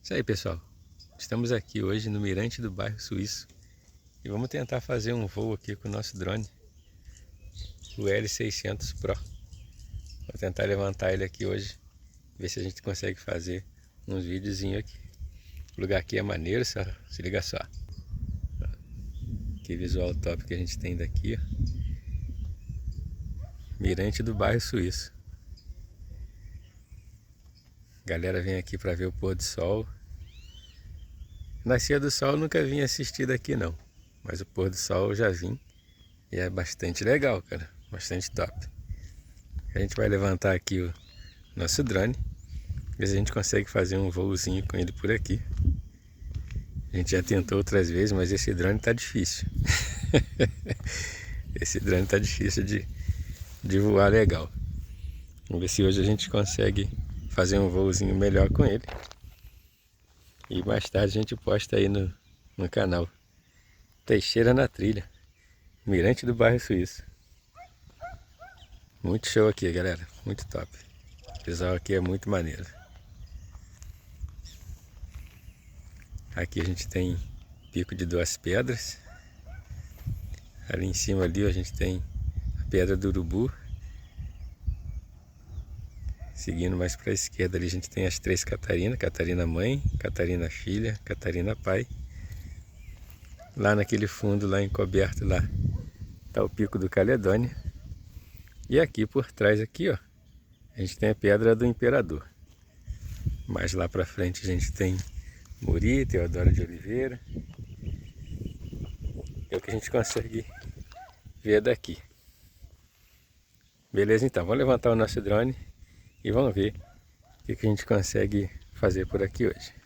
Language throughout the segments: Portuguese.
Isso aí, pessoal. Estamos aqui hoje no Mirante do Bairro Suíço e vamos tentar fazer um voo aqui com o nosso drone, o L600 Pro. Vou tentar levantar ele aqui hoje, ver se a gente consegue fazer uns videozinhos aqui. O lugar aqui é maneiro, só, se liga só. Que visual top que a gente tem daqui, ó. Mirante do Bairro Suíço. A galera vem aqui para ver o pôr do sol. Nascer do sol eu nunca vim assistir daqui não, mas o pôr do sol eu já vim e é bastante legal, cara, bastante top. A gente vai levantar aqui o nosso drone, ver se a gente consegue fazer um voozinho com ele por aqui. A gente já tentou outras vezes, mas esse drone tá difícil. Esse drone tá difícil de voar legal. Vamos ver se hoje a gente consegue fazer um voozinho melhor com ele. E mais tarde a gente posta aí no canal Teixeiras na trilha, Mirante do Bairro Suíço. Muito show aqui, galera, muito top. O visual aqui é muito maneiro. Aqui a gente tem pico de 2 pedras. Ali em cima ali a gente tem a pedra do urubu. Seguindo mais para a esquerda ali a gente tem as 3 Catarinas, Catarina mãe, Catarina filha, Catarina pai. Lá naquele fundo, lá encoberto lá, tá o pico do Caledônia. E aqui por trás aqui, ó, a gente tem a pedra do imperador. Mais lá para frente a gente tem Muri, Teodoro de Oliveira. É o que a gente consegue ver daqui. Beleza, então, vamos levantar o nosso drone e vamos ver o que a gente consegue fazer por aqui hoje.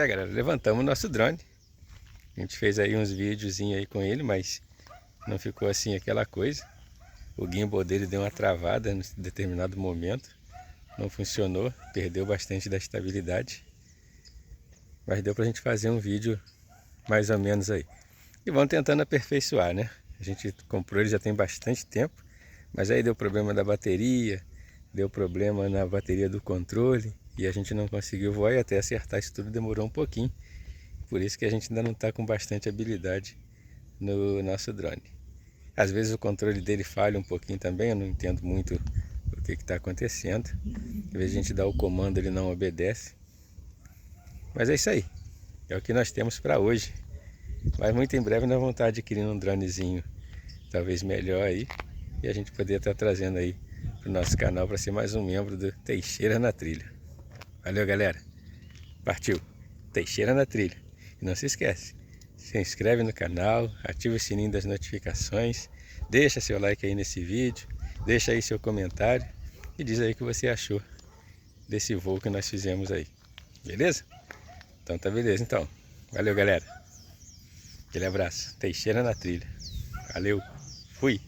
galera, levantamos o nosso drone. A gente fez aí uns videozinhos aí com ele, mas não ficou assim aquela coisa. O gimbal dele deu uma travada em determinado momento. Não funcionou, perdeu bastante da estabilidade. Mas deu pra gente fazer um vídeo mais ou menos aí. E vamos tentando aperfeiçoar, né? A gente comprou ele já tem bastante tempo, mas aí deu problema da bateria, deu problema na bateria do controle e a gente não conseguiu voar, e até acertar isso tudo demorou um pouquinho. Por isso que a gente ainda não está com bastante habilidade no nosso drone. Às vezes o controle dele falha um pouquinho também, eu não entendo muito o que está acontecendo. Às vezes a gente dá o comando, ele não obedece. Mas é isso aí, é o que nós temos para hoje. Mas muito em breve nós vamos estar adquirindo um dronezinho talvez melhor aí, e a gente poder estar trazendo aí para o nosso canal para ser mais um membro do Teixeira na Trilha. Valeu, galera, partiu, Teixeira na Trilha. E não se esquece, se inscreve no canal, ativa o sininho das notificações, deixa seu like aí nesse vídeo, deixa aí seu comentário e diz aí o que você achou desse voo que nós fizemos aí, beleza? Então tá beleza, então. Valeu, galera. Aquele abraço. Teixeira na Trilha. Valeu. Fui.